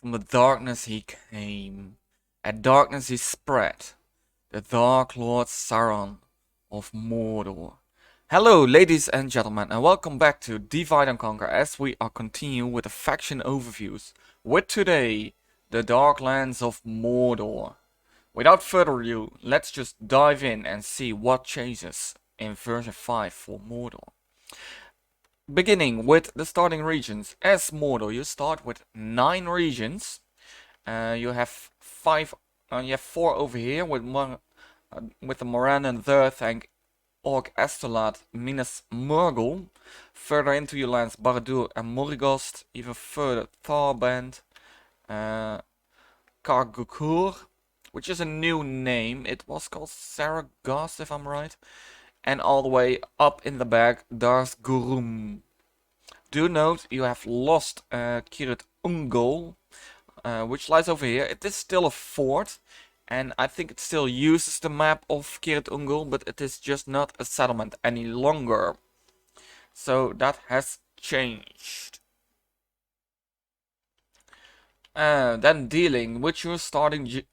From the darkness he came, at darkness he spread, the Dark Lord Sauron of Mordor. Hello, ladies and gentlemen, and welcome back to Divide and Conquer as we are continuing with the faction overviews. With today, the Dark Lands of Mordor. Without further ado, let's just dive in and see what changes in version 5 for Mordor. Beginning with the starting regions. As Mordor, you start with 9 regions. You have 4 over here with the Moran and Thirth and Orc Astolat, Minas Murgul. Further into your lands, Barad-dûr and Morrigost. Even further, Tharband, Kargukur, which is a new name. It was called Saragast, if I'm right. And all the way up in the back, Dars Gurrum. Do note you have lost Cirith Ungol, which lies over here. It is still a fort, and I think it still uses the map of Cirith Ungol, but it is just not a settlement any longer. So that has changed. Then dealing with your starting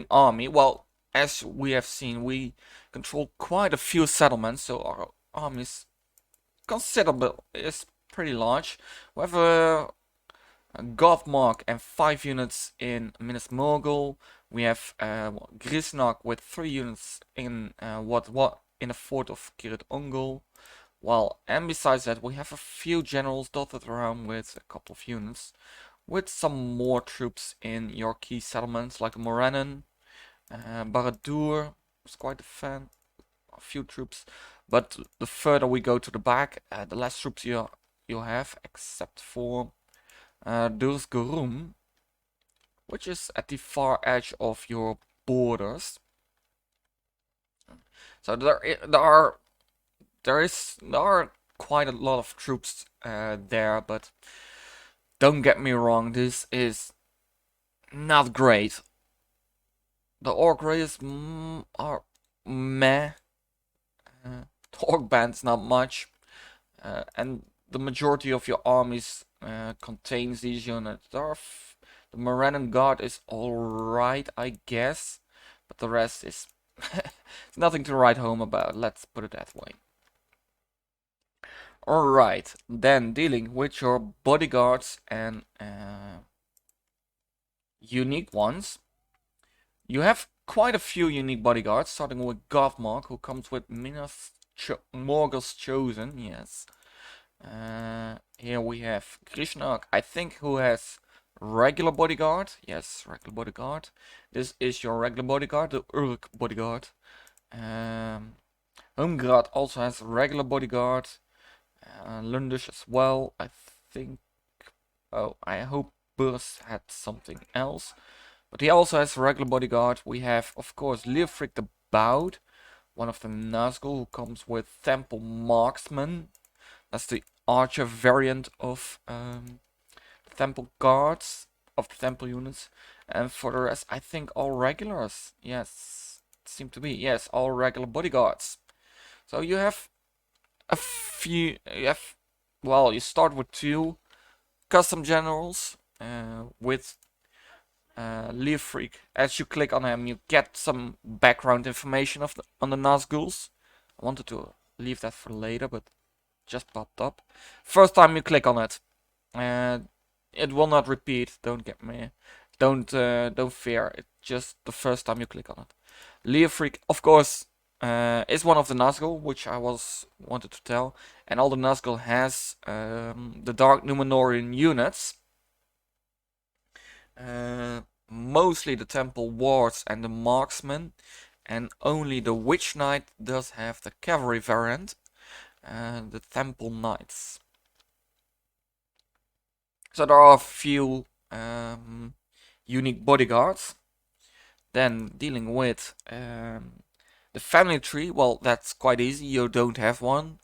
army. Well, as we have seen, we control quite a few settlements, so our army is considerable, is pretty large. We have a Gothmark and 5 units in Minas Morgul. We have Grisnach with 3 units in in the fort of Cirith Ungol. And besides that, we have a few generals dotted around with a couple of units, with some more troops in your key settlements like Morannon. Barad-dûr is quite a fan, a few troops, but the further we go to the back, the less troops you have, except for Durs Gurrum, which is at the far edge of your borders. So there are quite a lot of troops there, but don't get me wrong, this is not great. The orc race are meh. The orc band's not much, and the majority of your armies contains these units. The Morannon Guard is alright, I guess, but the rest is it's nothing to write home about, let's put it that way. Alright, then dealing with your bodyguards and unique ones. You have quite a few unique bodyguards, starting with Gothmark, who comes with Minas Morgul's Chosen, yes. Here we have Grisnach, I think, who has regular bodyguard. Yes, regular bodyguard. This is your regular bodyguard, the Uruk bodyguard. Humgrad also has regular bodyguard. Lundish as well, I think. Oh, I hope Burs had something else. But he also has regular bodyguard. We have, of course, Leofric the Bowed, one of the Nazgûl, who comes with Temple Marksman. That's the archer variant of the Temple Guards, of the Temple units. And for the rest, I think all regulars. Yes, seem to be. Yes, all regular bodyguards. So you have a few. You start with 2 custom generals with Leofric. As you click on him, you get some background information on the Nazgûls. I wanted to leave that for later, but just popped up. First time you click on it, it will not repeat. Don't get me. Don't fear. It's just the first time you click on it. Leofric, of course, is one of the Nazgûl, which I wanted to tell, and all the Nazgûl has the Dark Numenorean units. Mostly the Temple Wards and the Marksmen, and only the Witch Knight does have the cavalry variant, the Temple Knights. So there are a few unique bodyguards. Then dealing with the family tree, well, that's quite easy. You don't have one.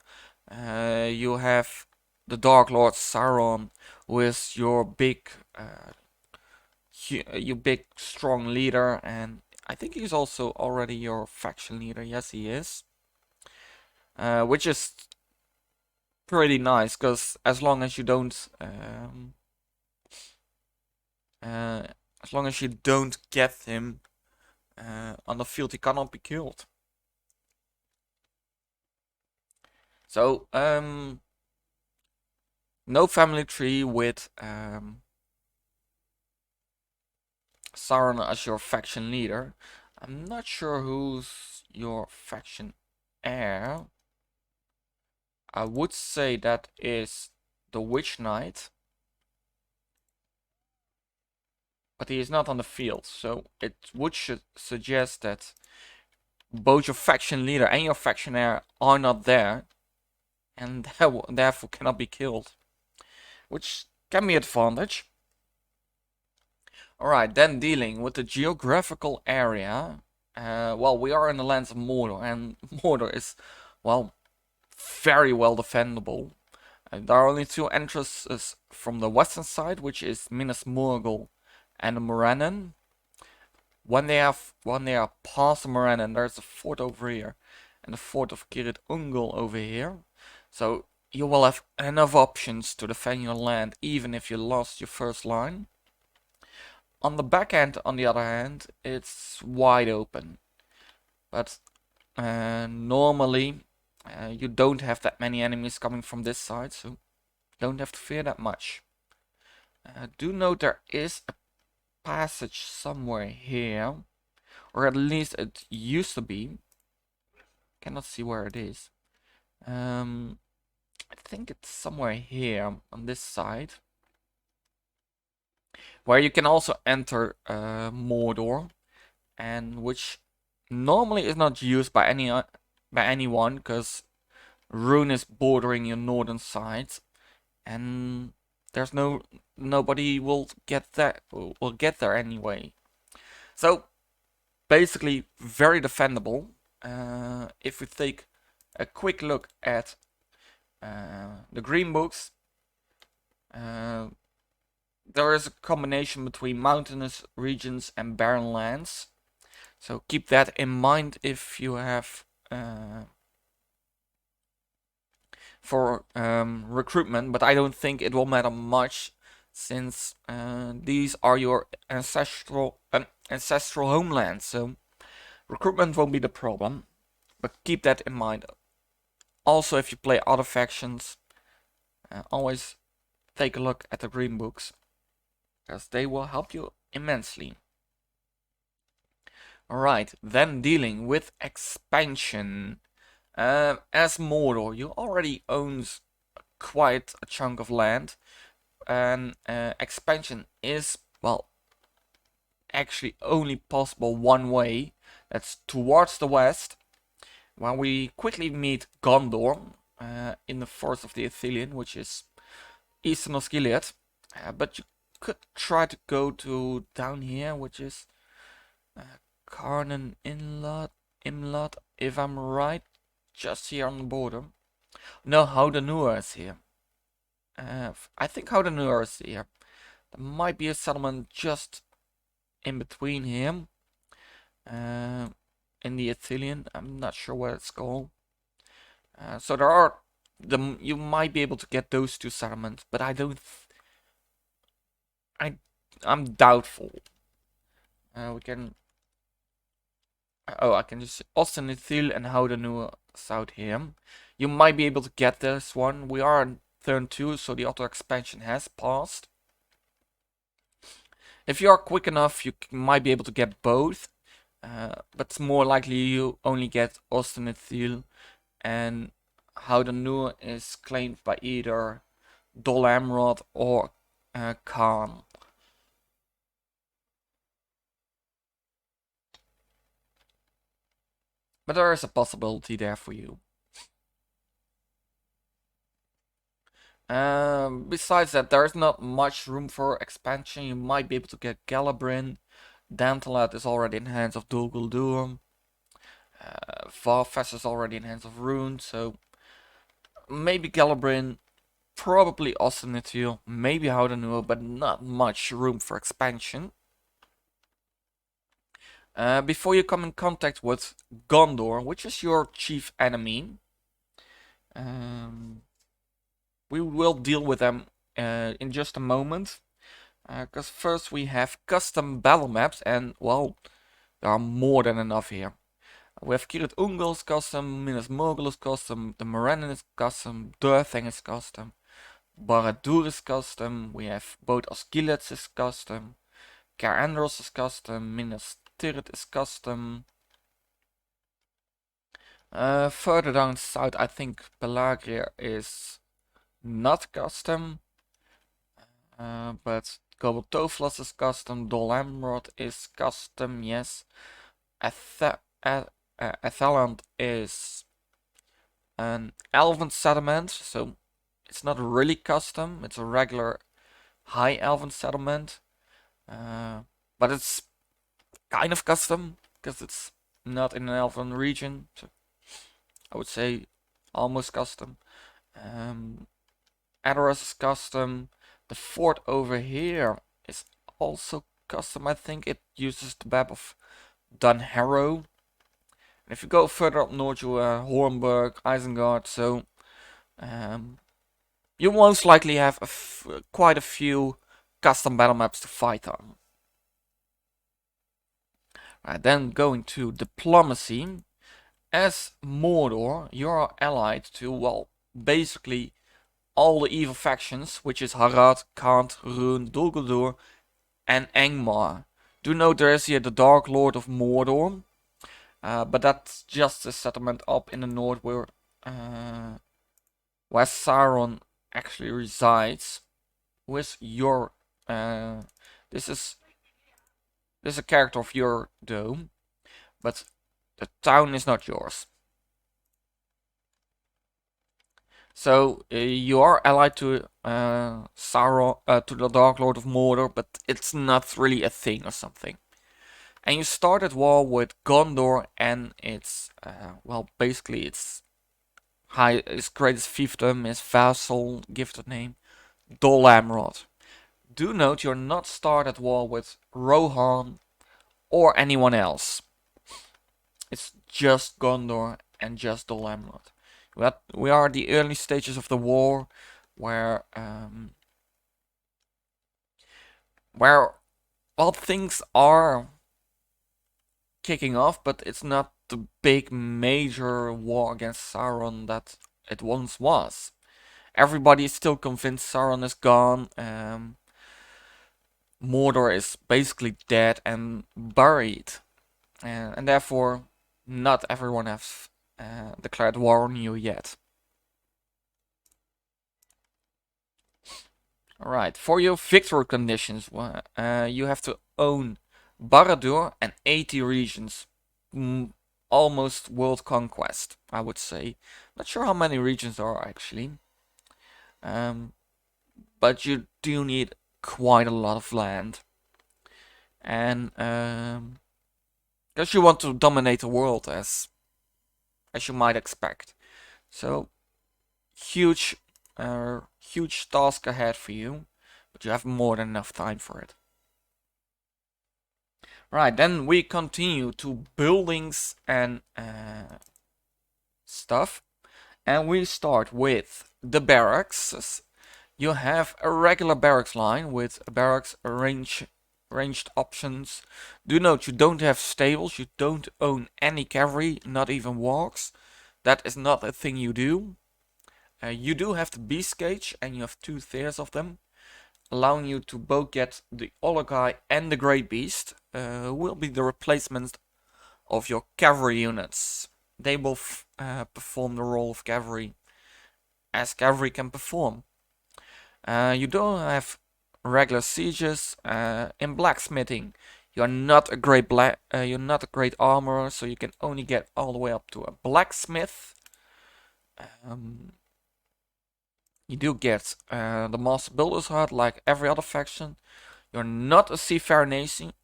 You have the Dark Lord Sauron, who is your big strong leader, and I think he's also already your faction leader. Yes, he is. Which is pretty nice, because as long as you don't As long as you don't get him on the field, he cannot be killed. So, no family tree with Sauron as your faction leader. I'm not sure who's your faction heir. I would say that is the Witch Knight. But he is not on the field, so it would suggest that both your faction leader and your faction heir are not there, and therefore cannot be killed, which can be an advantage. Alright, then dealing with the geographical area. Well, we are in the lands of Mordor, and Mordor is, well, very well defendable. There are only two entrances from the western side, which is Minas Morgul and the Morannon. When they are past the Morannon, there's a fort over here, and the fort of Kirit Ungol over here. So you will have enough options to defend your land, even if you lost your first line. On the back end, on the other hand, it's wide open. But normally, you don't have that many enemies coming from this side, so don't have to fear that much. Do note there is a passage somewhere here, or at least it used to be. Cannot see where it is. I think it's somewhere here on this side, where you can also enter Mordor, and which normally is not used by anyone, because Rhun is bordering your northern side, and there's nobody will get there anyway. So basically very defendable. If we take a quick look at the green books, there is a combination between mountainous regions and barren lands. So keep that in mind if you have for recruitment, but I don't think it will matter much, since these are your ancestral homelands. So recruitment won't be the problem, but keep that in mind. Also, if you play other factions, always take a look at the green books, because they will help you immensely. Alright, then dealing with expansion. As Mordor, you already owns quite a chunk of land, and expansion is, well, actually only possible one way. That's towards the west, when we quickly meet Gondor in the Forest of the Ithilien, which is eastern of Gilead. But you could try to go to down here, which is Carnan Imlad, if I'm right, just here on the border. No, Houdanur is here. I think Houdanur is here. There might be a settlement just in between him. In the Ithilien, I'm not sure what it's called. So there are you might be able to get those two settlements, but I don't. I'm doubtful. We can. Oh, I can just Austin Ithil and Houdanur south here. You might be able to get this one. We are on turn 2, so the auto expansion has passed. If you are quick enough, you might be able to get both. But it's more likely you only get Austin Ithil, and Houdanur is claimed by either Dol Amrod or Khan. But there is a possibility there for you. Besides that, there is not much room for expansion. You might be able to get Galabrin. Dantalat is already in the hands of Dol Guldur. Varfes is already in the hands of Rhun, so maybe Galabrin, probably Austin Ithil, maybe Houdanur, but not much room for expansion. Before you come in contact with Gondor, which is your chief enemy, we will deal with them in just a moment. Because first we have custom battle maps, and well, there are more than enough here. We have Kirit Ungol's custom, Minas Morgul's custom, the Morannon is custom, Durthang is custom, Barad-dûr is custom, we have both Osgiliath is custom, Car-Andros is custom, Minas Tirith is custom. Further down south, I think Pelagria is not custom, but Gobel Toflas is custom, Dol Amrod is custom, yes. Atheland is an elven settlement, so it's not really custom, it's a regular high elven settlement. But it's kind of custom, because it's not in an elven region, so I would say almost custom. Adoras is custom. The fort over here is also custom, I think. It uses the map of Dunharrow. And if you go further up north, you have Hornburg, Isengard, so you most likely have quite a few custom battle maps to fight on. Right, then going to diplomacy. As Mordor, you are allied to, well, basically all the evil factions, which is Harad, Khand, Rhun, Dol Guldur, and Angmar. Do note there is here the Dark Lord of Mordor, but that's just a settlement up in the north where Sauron actually resides. With your this is a character of your dome, but the town is not yours. So you are allied to Sauron, to the Dark Lord of Mordor, but it's not really a thing or something. And you start at war with Gondor, and it's well, basically its greatest fiefdom is vassal, gifted name, Dol Amrod. Do note you're not start at war with Rohan or anyone else. It's just Gondor and just Dol Amrod. We are at the early stages of the war, where well, things are kicking off, but it's not the big major war against Sauron that it once was. Everybody is still convinced Sauron is gone. Mordor is basically dead and buried, and therefore not everyone has declared war on you yet. Alright, for your victory conditions, you have to own Barad-dûr and 80 regions. Almost world conquest, I would say. Not sure how many regions there are actually. But you do need quite a lot of land. And because you want to dominate the world, as you might expect. So huge task ahead for you, but you have more than enough time for it. Right, then we continue to buildings and stuff, and we start with the barracks. You have a regular barracks line with barracks ranged options. Do note you don't have stables, you don't own any cavalry, not even walks. That is not a thing you do. You do have the beast cage, and you have 2 tiers of them, allowing you to both get the Ologai and the Great Beast, who will be the replacement of your cavalry units. They will perform the role of cavalry, as cavalry can perform. You don't have regular sieges. In blacksmithing, you're not a great armorer, so you can only get all the way up to a blacksmith. You do get the Master Builder's Hut like every other faction. You're not a seafarer nation,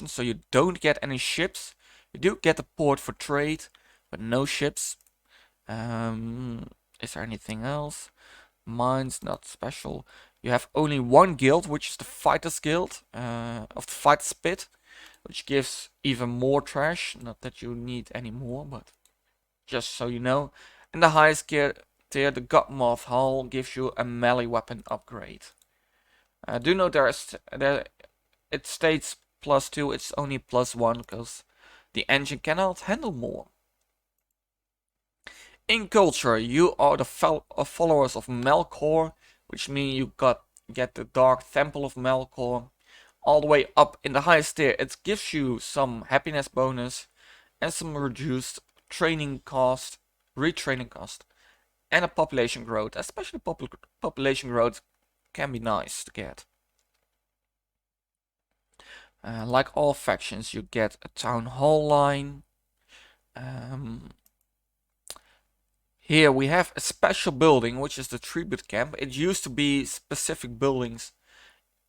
so you don't get any ships. You do get a port for trade, but no ships. Is there anything else? Mines, not special. You have only one guild, which is the Fighters Guild of the Fighters Pit, which gives even more trash. Not that you need any more, but just so you know. And the highest tier, the Godmoth Hall, gives you a melee weapon upgrade. Do note it states +2, it's only +1 because the engine cannot handle more. In culture, you are the followers of Melkor, which means you get the Dark Temple of Melkor. All the way up in the highest tier, it gives you some happiness bonus and some reduced training cost, retraining cost, and a population growth. Especially population growth can be nice to get. Like all factions, you get a town hall line. Here we have a special building, which is the tribute camp. It used to be specific buildings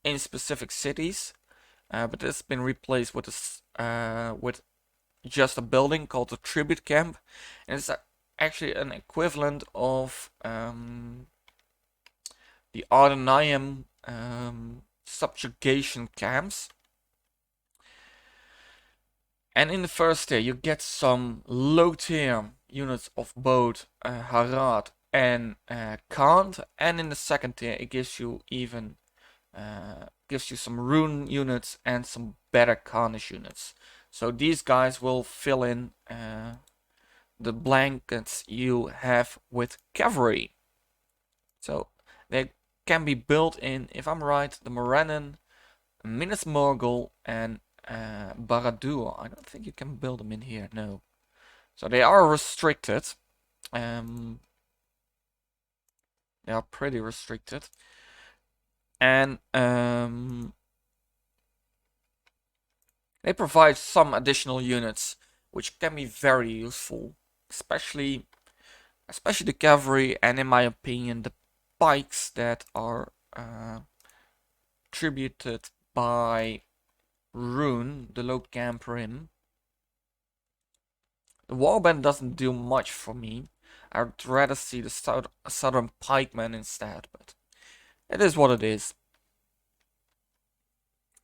in specific cities, but it's been replaced with just a building called the tribute camp, and it's actually an equivalent of the Ar-Adunaim subjugation camps. And in the first tier, you get some low tier units of both Harad and Khand, and in the second tier, it gives you even some Rhun units and some better Khanish units. So these guys will fill in the blankets you have with cavalry. So they can be built in, if I'm right, the Morannon, Minas Morgul, and Barad-dûr. I don't think you can build them in here, no. So they are restricted. They are pretty restricted. And they provide some additional units, which can be very useful. Especially the cavalry, and in my opinion, the pikes that are tributed by Rhun, the low camp Rim. The warband doesn't do much for me. I'd rather see the southern pikemen instead, but it is what it is.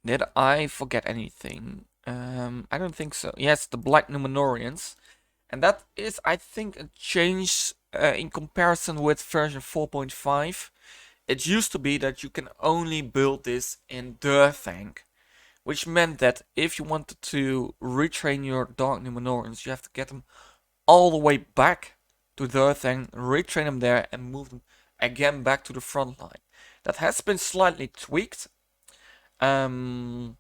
Did I forget anything? I don't think so. Yes, the Black Numenorians. And that is, I think, a change in comparison with version 4.5. It used to be that you can only build this in Durthanc, which meant that if you wanted to retrain your Dark Numenorians, you have to get them all the way back to Durthanc, retrain them there, and move them again back to the front line. That has been slightly tweaked. From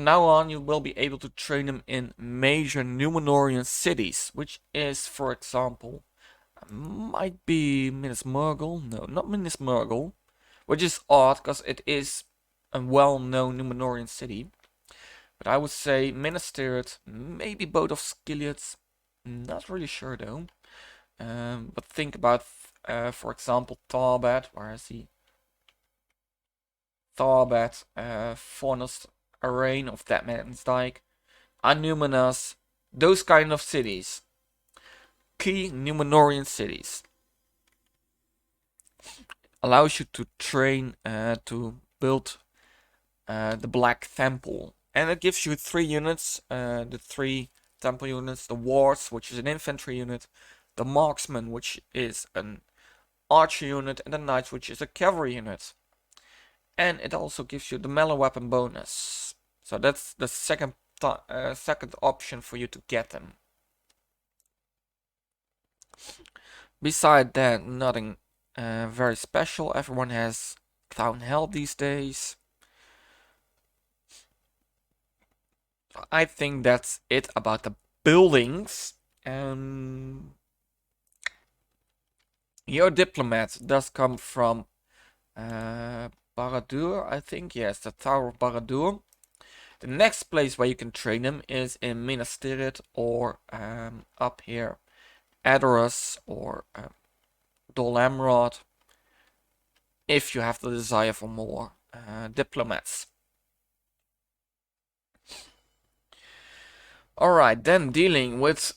now on, you will be able to train them in major Numenorian cities, which is, for example, might be Minas Morgul. No, not Minas Morgul, which is odd because it is a well-known Numenorian city. But I would say Minas Tirith, maybe both of Skilliads. Not really sure though. But think about, for example, Tharbad. Where is he? Tharbad, Fornost, Arain of That Man's Dyke, Anuminas, those kind of cities. Key Numenorian cities. Allows you to train to build the Black Temple. And it gives you 3 units, the 3 temple units, the Wards, which is an infantry unit, the Marksman, which is an archer unit, and the Knights, which is a cavalry unit. And it also gives you the melee weapon bonus. So that's the second option for you to get them. Beside that, nothing very special. Everyone has Town Hall these days. I think that's it about the buildings. Your diplomat does come from Barad-dûr, I think. Yes, the Tower of Barad-dûr. The next place where you can train them is in Minas Tirith, or up here, Adoras, or Dol Amrod, if you have the desire for more diplomats. Alright, then dealing with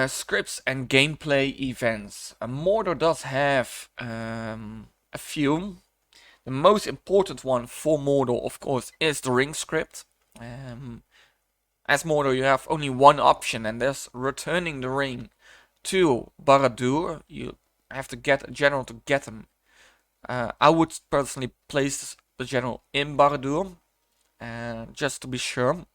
scripts and gameplay events. Mordor does have a few. The most important one for Mordor, of course, is the ring script. As Mordor, you have only one option, and that's returning the ring to Barad-dûr. You have to get a general to get them I would personally place the general in Barad-dûm, just to be sure.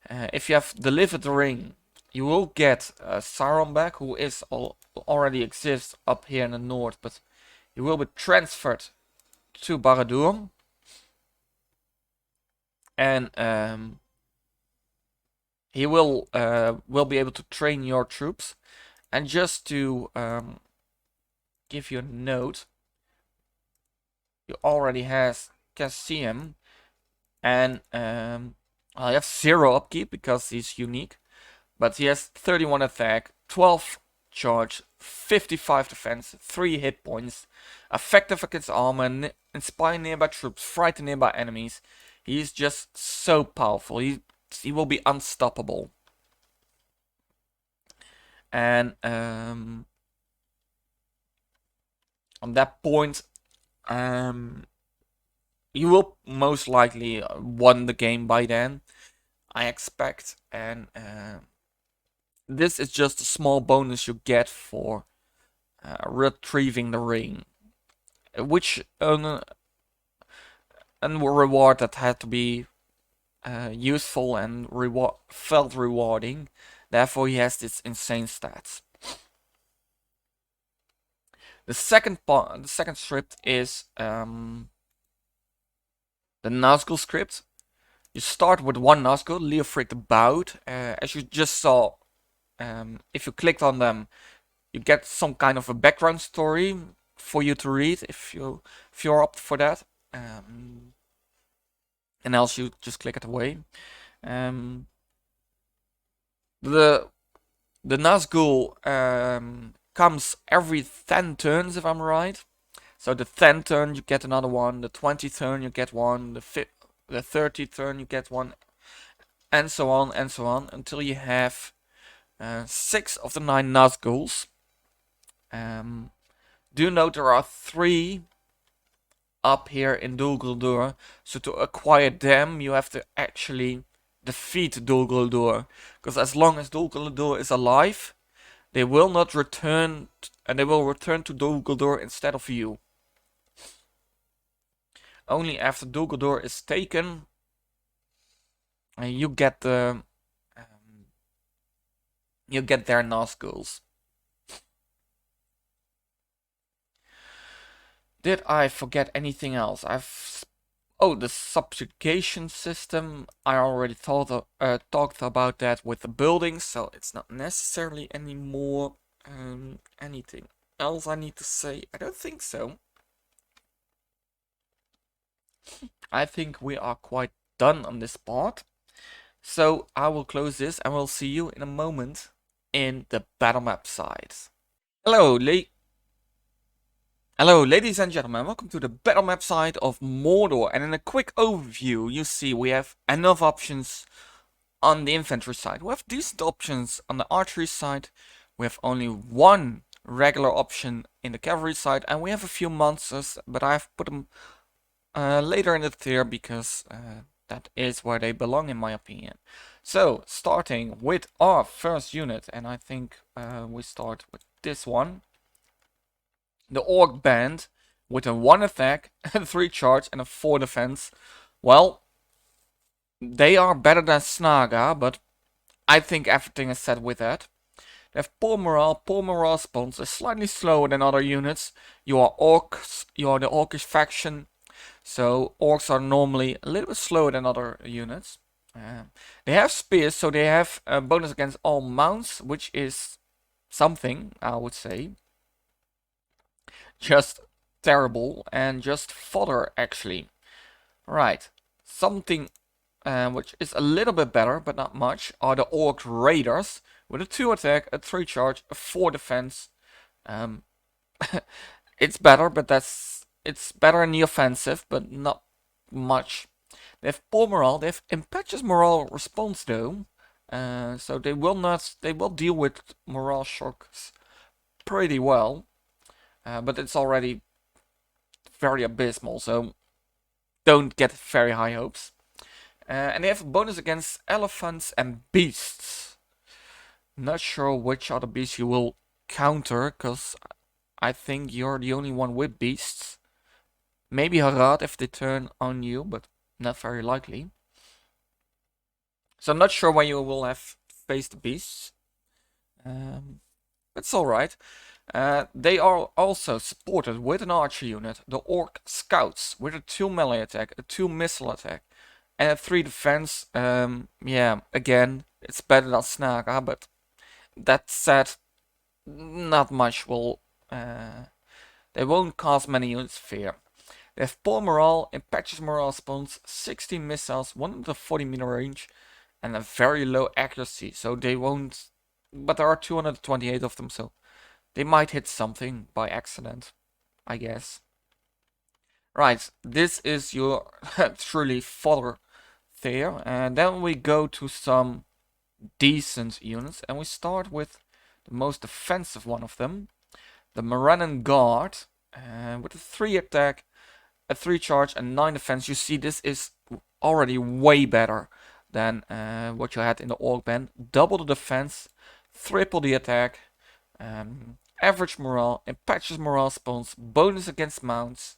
If you have delivered the ring, you will get Sauron back, who is already exists up here in the north, but he will be transferred to Barad-dûm, and he will be able to train your troops. And just to give you a note, he already has Cassium, and I have 0 upkeep because he's unique, but he has 31 attack, 12 charge, 55 defense, 3 hit points, effective against armor, inspire nearby troops, frighten nearby enemies. He's just so powerful. He will be unstoppable. And on that point, you will most likely won the game by then, I expect. And this is just a small bonus you get for retrieving the ring, which a reward that had to be useful and felt rewarding. Therefore, he has this insane stats. The second script is the Nazgul script. You start with one Nazgul, Leofric the Bowed. As you just saw, if you clicked on them, you get some kind of a background story for you to read if you're up for that. And else you just click it away. The Nazgul comes every 10 turns, if I'm right. So the 10th turn you get another one, the 20th turn you get one, the 30th turn you get one, and so on until you have 6 of the 9 Nazguls. Do note there are 3 up here in Dol Guldur, so to acquire them you have to actually defeat Dol Guldur, because as long as Dol Guldur is alive, they will not return, and they will return to Dol Guldur instead of you. Only after Dol Guldur is taken, you get their Nazguls. Did I forget anything else? The subjugation system. I already talked about that with the buildings, so it's not necessarily any more anything else I need to say. I don't think so. I think we are quite done on this part. So I will close this and we'll see you in a moment in the battle map side. Hello, ladies and gentlemen, welcome to the battle map side of Mordor. And in a quick overview, you see we have enough options on the infantry side. We have decent options on the archery side. We have only one regular option in the cavalry side, and we have a few monsters, but I've put them later in the tier because that is where they belong in my opinion. So, starting with our first unit, and I think we start with this one. The Orc Band, with a 1 attack, a 3 charge, and a 4 defense. Well, they are better than Snaga, but I think everything is said with that. They have poor morale response, is slightly slower than other units. You are Orcs, you are the Orcish faction, so Orcs are normally a little bit slower than other units. They have spears, so they have a bonus against all mounts, which is something, I would say. Just terrible, and just fodder, actually. Right, something which is a little bit better, but not much, are the Orc Raiders, with a 2 attack, a 3 charge, a 4 defense. It's better, but it's better in the offensive, but not much. They have poor morale. They have impetuous morale response though, so they will deal with morale shocks pretty well, but it's already very abysmal. So don't get very high hopes. And they have a bonus against elephants and beasts. Not sure which other beasts you will counter, because I think you're the only one with beasts. Maybe Harad if they turn on you, but not very likely. So I'm not sure when you will have faced the beasts. That's alright. They are also supported with an archer unit, the Orc Scouts, with a 2 melee attack, a 2 missile attack, and a 3 defense. Yeah, again, it's better than Snaga, but that said, not much will. They won't cause many units fear. They have poor morale, impetuous morale spawns, 16 missiles, 140-meter range, and a very low accuracy, so they won't. But there are 228 of them, so they might hit something by accident, I guess. Right, this is your truly fodder there. And then we go to some decent units. And we start with the most defensive one of them. The Morannon Guard. With a 3 attack, a 3 charge and 9 defense. You see this is already way better than what you had in the Orc Band. Double the defense, triple the attack. Average morale, impetuous morale spawns, bonus against mounts.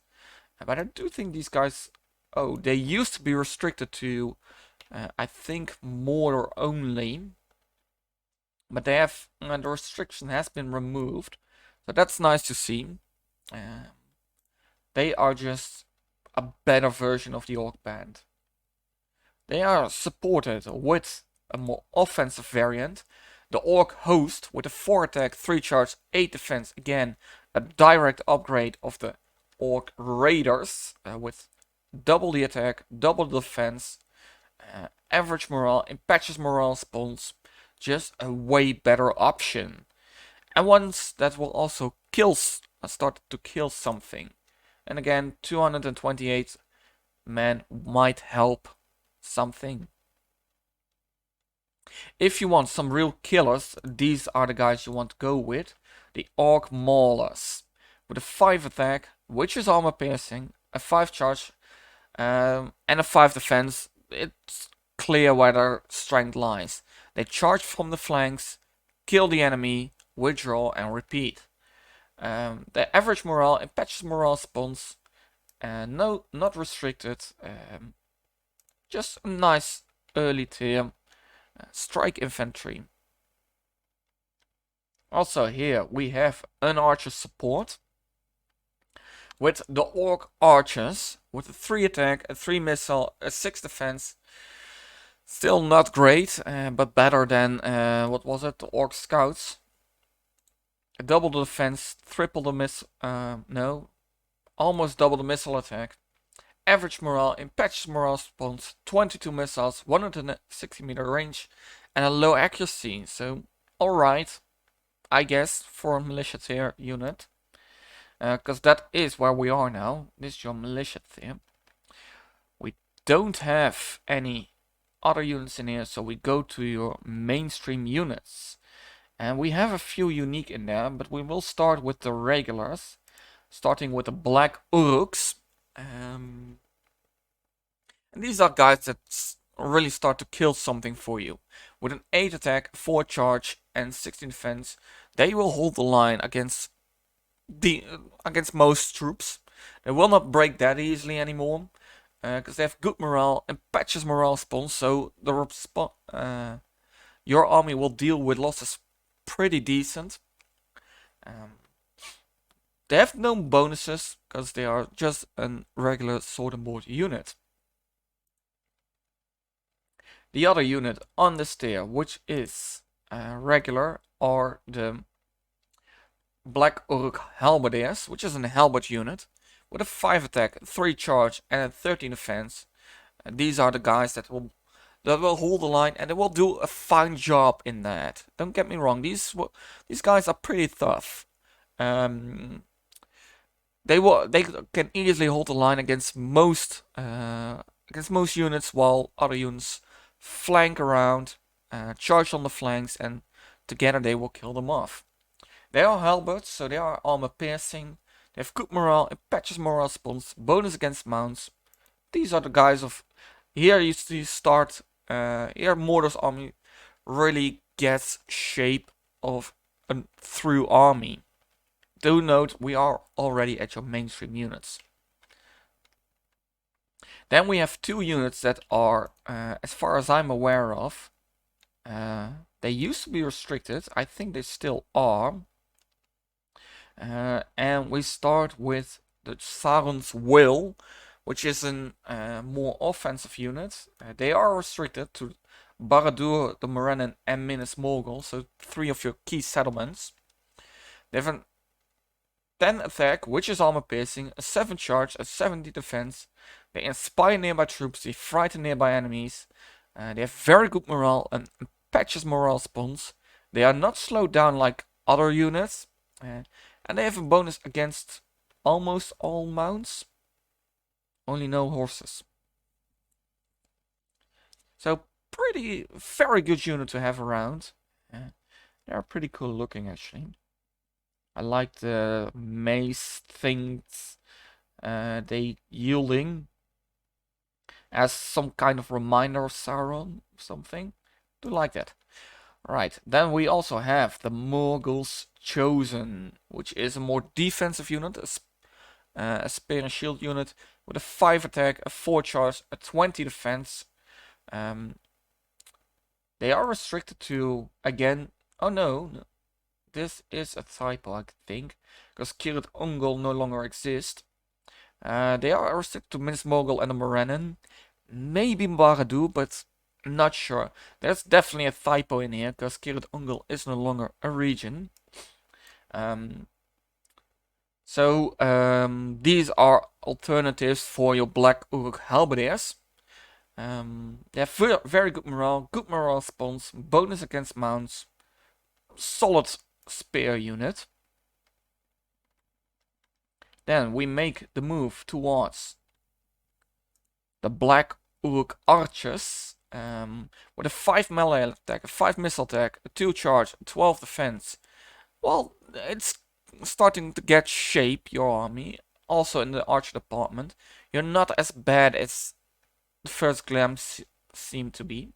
But I do think these guys, oh, they used to be restricted to, I think, Mordor only. But they have, the restriction has been removed. So that's nice to see. They are just a better version of the Orc Band. They are supported with a more offensive variant. The Orc Host with a 4 attack, 3 charge, 8 defense. Again, a direct upgrade of the Orc Raiders with double the attack, double the defense, average morale, impetuous morale spawns. Just a way better option. And ones that will also start to kill something. And again, 228 men might help something. If you want some real killers, these are the guys you want to go with. The Orc Maulers. With a 5 attack, which is armor piercing, a 5 charge, and a 5 defense. It's clear where their strength lies. They charge from the flanks, kill the enemy, withdraw and repeat. The average morale, impetuous morale spawns, no, not restricted. Just a nice early tier. Strike infantry. Also here we have an archer support with the Orc Archers with a 3 attack, a 3 missile, a 6 defense. Still not great, but better than, what was it, the Orc Scouts. Double the defense, triple the no, almost double the missile attack. Average morale, impetuous morale spawns, 22 missiles, 160-meter range, and a low accuracy. So, alright, I guess, for a militia tier unit. Because that is where we are now. This is your militia tier. We don't have any other units in here, so we go to your mainstream units. And we have a few unique in there, but we will start with the regulars. Starting with the Black Uruks. And these are guys that really start to kill something for you. With an 8 attack, 4 charge and 16 defense, they will hold the line against most troops. They will not break that easily anymore. Because they have good morale, impetuous morale spawns, so your army will deal with losses pretty decent. They have no bonuses, because they are just a regular sword and board unit. The other unit on this tier, which is regular, are the Black Uruk Halberdiers, which is an halberd unit with a 5 attack, 3 charge and a 13 defense. And these are the guys that will hold the line, and they will do a fine job in that. Don't get me wrong, these guys are pretty tough. They can easily hold the line against most units, while other units flank around, charge on the flanks, and together they will kill them off. They are halberds, so they are armor piercing. They have good morale, impetuous morale spawns, bonus against mounts. These are the guys of here. You start here. Mordor's army really gets shape of a through army. Do note we are already at your mainstream units. Then we have two units that are, as far as I'm aware of, they used to be restricted. I think they still are. And we start with the Sauron's Will, which is a more offensive unit. They are restricted to Barad-dûr, the Morannon, and Minas Morgul, so 3 of your key settlements. They have a 10 attack, which is armor piercing, a 7 charge, a 70 defense. They inspire nearby troops, they frighten nearby enemies. They have very good morale and patches morale response. They are not slowed down like other units. And they have a bonus against almost all mounts. Only no horses. So very good unit to have around. They are pretty cool looking actually. I like the mace things they yielding as some kind of reminder of Sauron or something. Do like that. Right, then we also have the Morgul's Chosen, which is a more defensive unit, a spear and shield unit with a 5 attack, a 4 charge, a 20 defense. They are restricted to, again, oh no, this is a typo I think, because Cirith Ungol no longer exists. They are restricted to Minas Morgul and the Morannon, maybe Barad-dûr, but not sure. There's definitely a typo in here, because Cirith Ungol is no longer a region. These are alternatives for your Black Uruk Halberdiers. They have very good morale response, bonus against mounts, solid spear unit. Then we make the move towards the Black Uruk Archers with a 5 melee attack, a 5 missile attack, a 2 charge, a 12 defense. Well, it's starting to get shape, your army. Also in the archer department. You're not as bad as the first glance seem to be.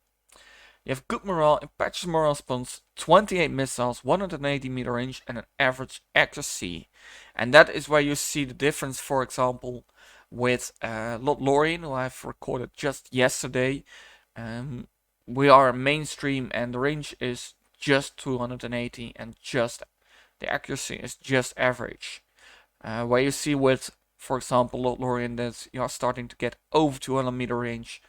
You have good morale, patches morale response, 28 missiles, 180 meter range, and an average accuracy. And that is where you see the difference, for example, with Lothlorien, who I've recorded just yesterday. We are mainstream, and the range is just 280, and just the accuracy is just average. Where you see with, for example, Lothlorien, that you are starting to get over 200 meter range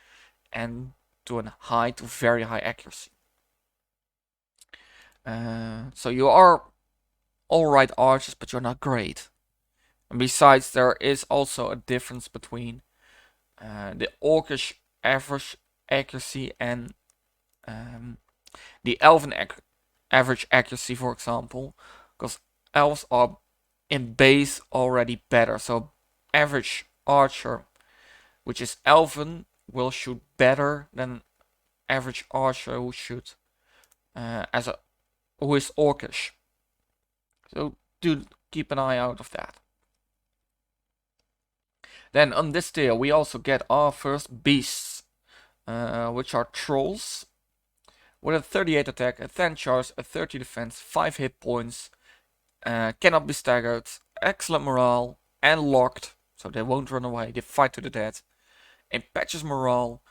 and to a high to very high accuracy. So you are alright archers, but you're not great. And besides, there is also a difference between the Orcish average accuracy and the Elven average accuracy, for example, because Elves are in base already better. So average archer, which is Elven, will shoot better than average archer who shoot who is Orcish. So do keep an eye out of that. Then on this tier we also get our first beasts, which are trolls, with a 38 attack, a 10 charge, a 30 defense, 5 hit points, cannot be staggered, excellent morale, and locked, so they won't run away, they fight to the death. In patches morale,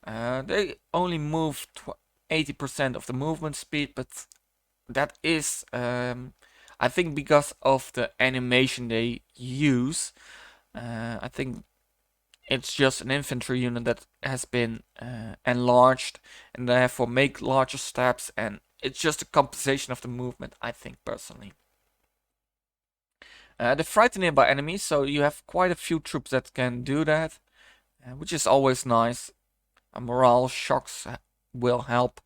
they only move 80% of the movement speed, but that is, I think, because of the animation they use. I think it's just an infantry unit that has been enlarged and therefore make larger steps, and it's just a compensation of the movement, I think, personally. They frighten nearby enemies, so you have quite a few troops that can do that, which is always nice. Morale shocks will help,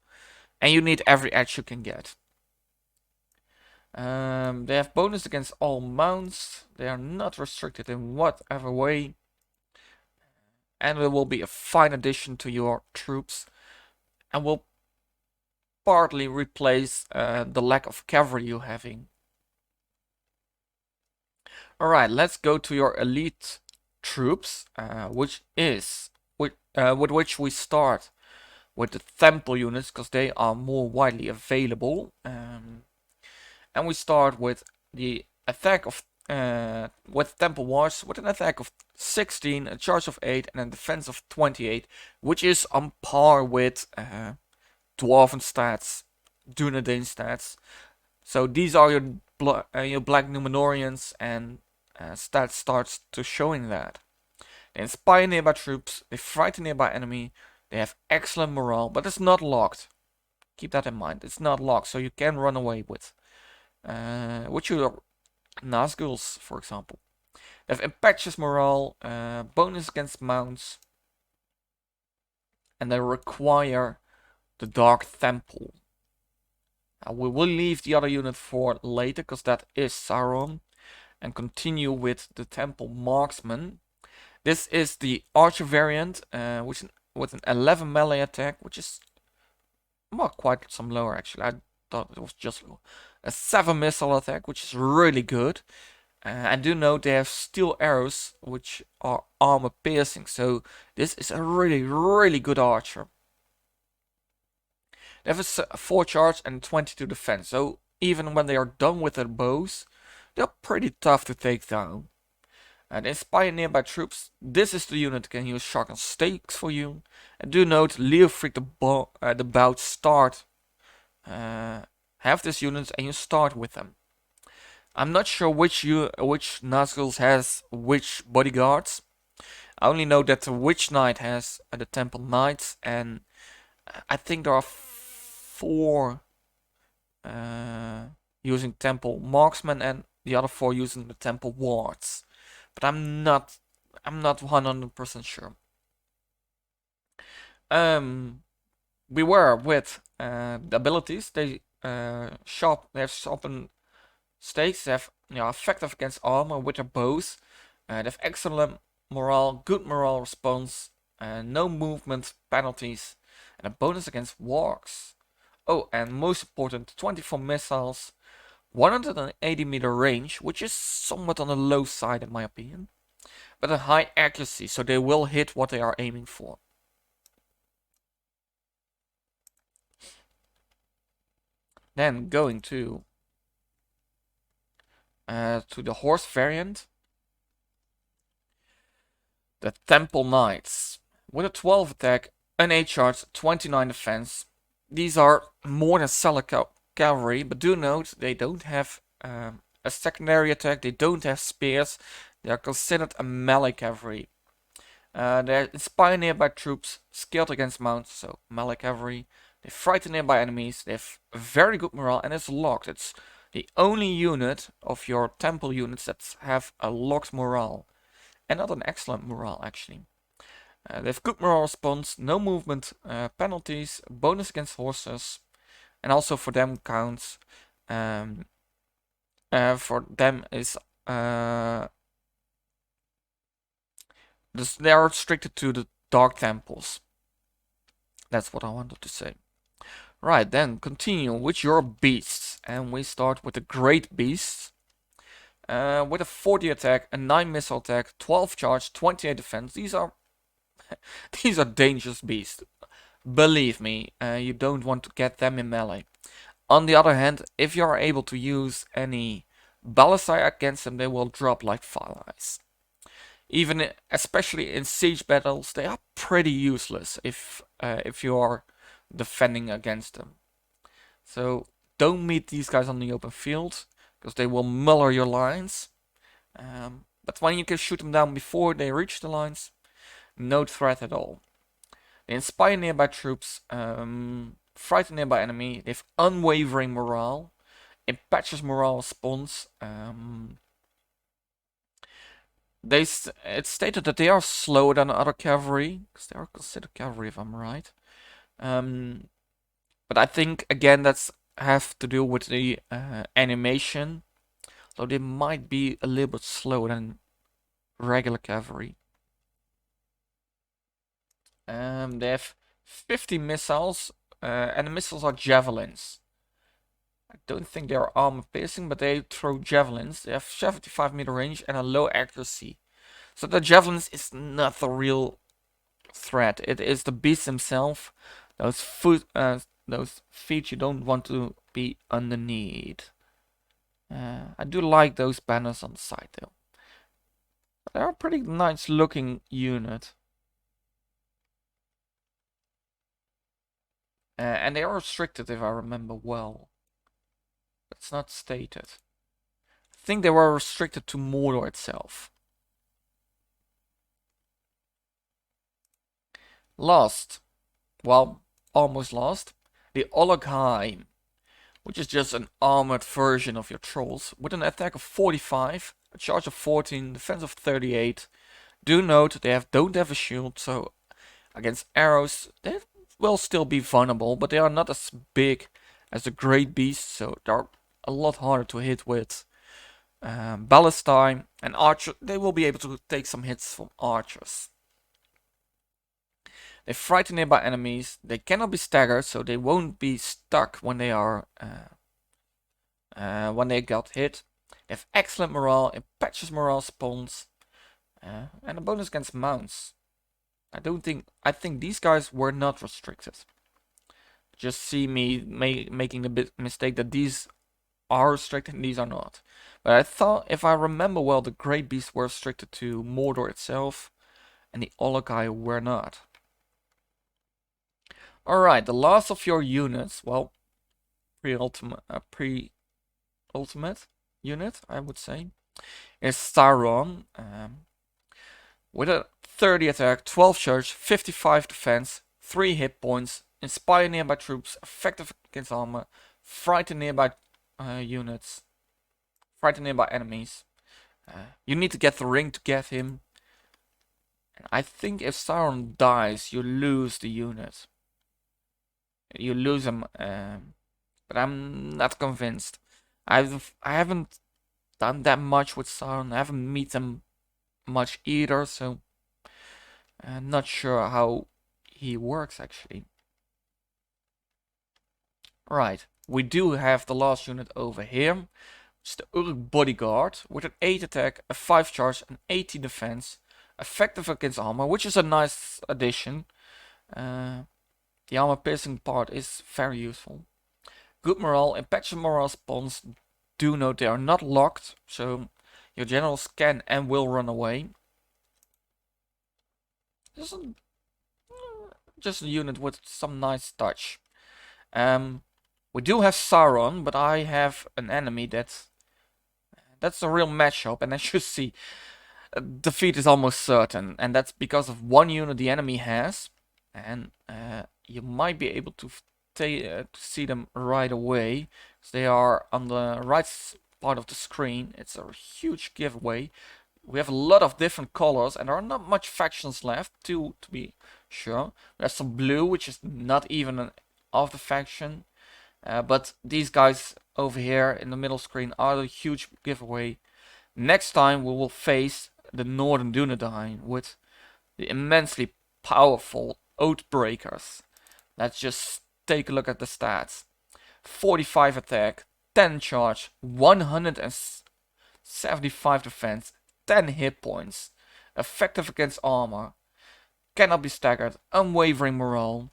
and you need every edge you can get. They have bonus against all mounts. They are not restricted in whatever way. And it will be a fine addition to your troops. And will partly replace the lack of cavalry you're having. Alright, let's go to your elite troops, with which we start with the temple units, because they are more widely available. And we start with the attack of with Temple Wars with an attack of 16, a charge of 8, and a defense of 28, which is on par with Dwarven stats, Dunedain stats. So these are your Black Numenorians, and stats starts to showing that. They inspire nearby troops, they frighten nearby enemy, they have excellent morale, but it's not locked. Keep that in mind, it's not locked, so you can run away with your Nazguls, for example. They have impetuous morale, bonus against mounts, and they require the Dark Temple. We will leave the other unit for later, because that is Sauron, and continue with the Temple Marksman. This is the Archer variant, with an 11 melee attack, which is quite some lower actually. I thought it was just low. A 7 missile attack, which is really good. And do note they have steel arrows, which are armor piercing. So this is a really, really good archer. They have a 4 charge and 22 defense. So even when they are done with their bows, they're pretty tough to take down. And inspire nearby troops. This is the unit that can use shock and stakes for you. And do note, Leofric the bout start. Have this unit and you start with them. I'm not sure which Nazgul has which bodyguards. I only know that the Witch Knight has the Temple Knights, and I think there are 4 using Temple Marksmen and the other 4 using the Temple Wards. But I'm not 100% sure. Beware with the abilities. They have sharpened stakes. They have effective against armor with their bows. They have excellent morale, good morale response, no movement penalties, and a bonus against wargs. Oh, and most important, 24 missiles, 180 meter range, which is somewhat on the low side in my opinion, but a high accuracy, so they will hit what they are aiming for. Then going to the horse variant, the Temple Knights, with a 12 attack, an 8 charge, 29 defense. These are more than solid cavalry, but do note they don't have a secondary attack, they don't have spears, they are considered a melee cavalry. They inspire nearby troops, skilled against mounts, so melee cavalry. They frighten nearby enemies, they have very good morale, and it's locked. It's the only unit of your temple units that have a locked morale. And not an excellent morale actually. They have good morale response, no movement penalties, bonus against horses, and also for them counts. For them is they are restricted to the dark temples. That's what I wanted to say. Right, then continue with your beasts, and we start with the great beasts. With a 40 attack, a 9 missile attack, 12 charge, 28 defense. These are these are dangerous beasts. Believe me, you don't want to get them in melee. On the other hand, if you are able to use any balistai against them, they will drop like flies. Especially in siege battles, they are pretty useless if you are defending against them. So don't meet these guys on the open field, because they will muller your lines. But when you can shoot them down before they reach the lines, no threat at all. They inspire nearby troops, frighten nearby enemy, they have unwavering morale, impetuous morale response. It's stated that they are slower than other cavalry, because they are considered cavalry if I'm right. But I think again that's have to do with the animation, so they might be a little bit slower than regular cavalry. They have 50 missiles, and the missiles are javelins. I don't think they are armor piercing, but they throw javelins. They have 75 meter range and a low accuracy. So the javelins is not the real threat. It is the beast himself. Those feet you don't want to be underneath. I do like those banners on the side though. They're a pretty nice looking unit. And they are restricted if I remember well. It's not stated. I think they were restricted to Mordor itself. Last. Well, almost lost. The Ar-Adunaim, which is just an armored version of your trolls, with an attack of 45, a charge of 14, defense of 38. Do note they don't have a shield, so against arrows they will still be vulnerable, but they are not as big as the great beasts, so they're a lot harder to hit with. Ballistine and archer, they will be able to take some hits from archers. They frighten nearby enemies. They cannot be staggered, so they won't be stuck when they are when they got hit. They have excellent morale, impetuous morale spawns, and a bonus against mounts. I think these guys were not restricted. Just see me making the mistake that these are restricted and these are not. But I thought, if I remember well, the Great Beasts were restricted to Mordor itself, and the Ologai were not. Alright, the last of your units, well, pre-ultimate unit, I would say, is Sauron. With a 30 attack, 12 charge, 55 defense, 3 hit points, inspire nearby troops, effective against armor, frighten nearby units, frighten nearby enemies. You need to get the ring to get him. And I think if Sauron dies, you lose the unit. You lose him, but I'm not convinced. I haven't done that much with Sauron. I haven't met him much either, so I'm not sure how he works actually. Right, we do have the last unit over here. It's the Uruk Bodyguard with an 8 attack, a 5 charge, and 18 defense, effective against armor, which is a nice addition. The armor piercing part is very useful. Good morale, impetuous morale spawns. Do note they are not locked, so your generals can and will run away. Just a unit with some nice touch. We do have Sauron, but I have an enemy that's a real matchup, and as you see, defeat is almost certain, and that's because of one unit the enemy has, and you might be able to see them right away. So they are on the right part of the screen. It's a huge giveaway. We have a lot of different colors, and there are not much factions left, to be sure. There's some blue, which is not even an of the faction. But these guys over here in the middle screen are the huge giveaway. Next time we will face the Northern Dunedain with the immensely powerful Oathbreakers. Let's just take a look at the stats. 45 attack, 10 charge, 175 defense, 10 hit points, effective against armor, cannot be staggered, unwavering morale.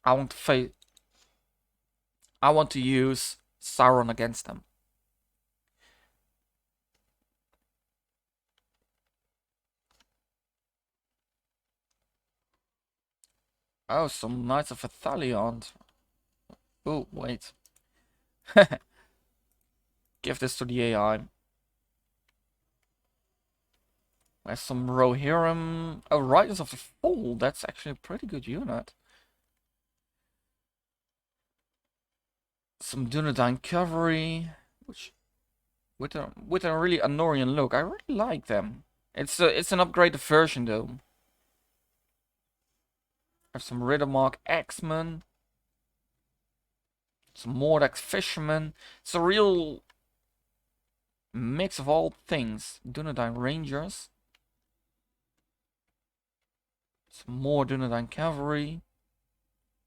I want to use Sauron against them. Oh, some Knights of Athalion. Oh, wait. Give this to the AI. There's some Rohirrim. Oh, Riders of the Fall. That's actually a pretty good unit. Some Dunedain cavalry, which with a really Anorian look. I really like them. It's an upgraded version though. There's some Riddermark Axemen. Some Mordax Fishermen. It's a real mix of all things. Dunedain Rangers. Some more Dunedain Cavalry.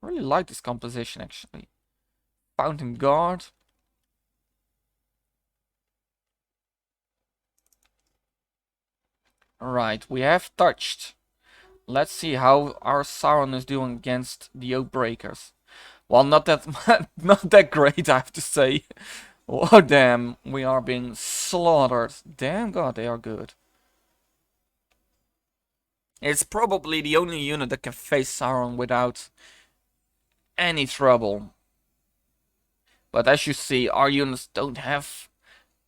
I really like this composition actually. Fountain Guard. Alright, we have touched. Let's see how our Sauron is doing against the Oathbreakers. Well, not that not that great, I have to say. Oh damn, we are being slaughtered. Damn god, they are good. It's probably the only unit that can face Sauron without any trouble. But as you see, our units don't have...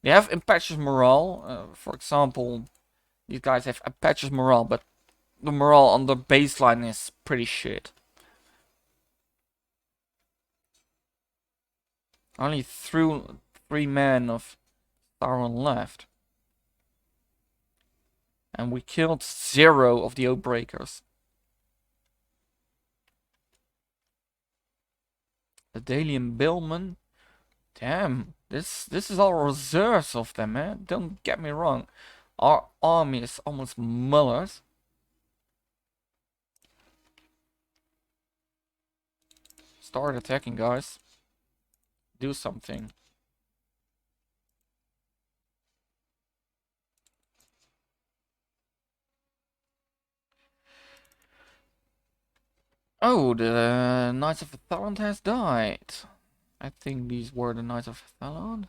They have impetuous morale. For example, these guys have impetuous morale, but the morale on the baseline is pretty shit. Only 3 men of Sauron left. And we killed 0 of the Oathbreakers. The Dalian Billman. Damn, this is all reserves of them, man. Don't get me wrong. Our army is almost mullered. Start attacking, guys. Do something. Oh, the Knights of Thaland has died. I think these were the Knights of Thaland.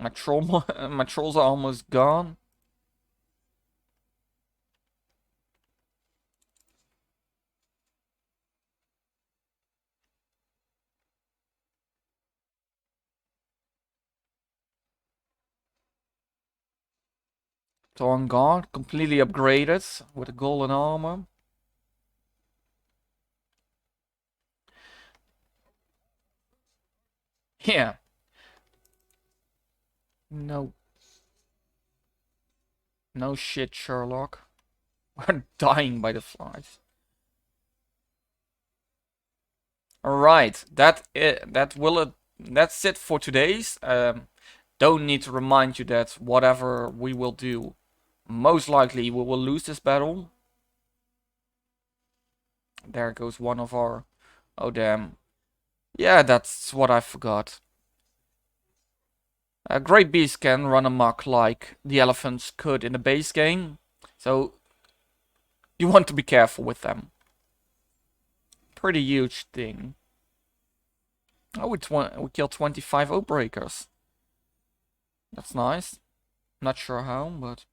My trolls are almost gone. Torn Guard, completely upgraded with a golden armor. Yeah. No. No shit, Sherlock. We're dying by the flies. Alright, that's it for today's. Don't need to remind you that whatever we will do, most likely we will lose this battle. There goes one of our... Oh damn. Yeah, that's what I forgot. Great beasts can run amok like the elephants could in the base game. So you want to be careful with them. Pretty huge thing. Oh, we killed 25 Oathbreakers. That's nice. Not sure how, but...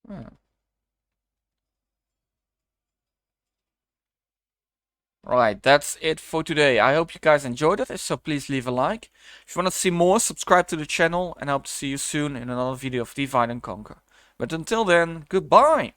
Yeah. Right, that's it for today. I hope you guys enjoyed it. If so, please leave a like. If you want to see more, subscribe to the channel. And I hope to see you soon in another video of Divide and Conquer. But until then, goodbye!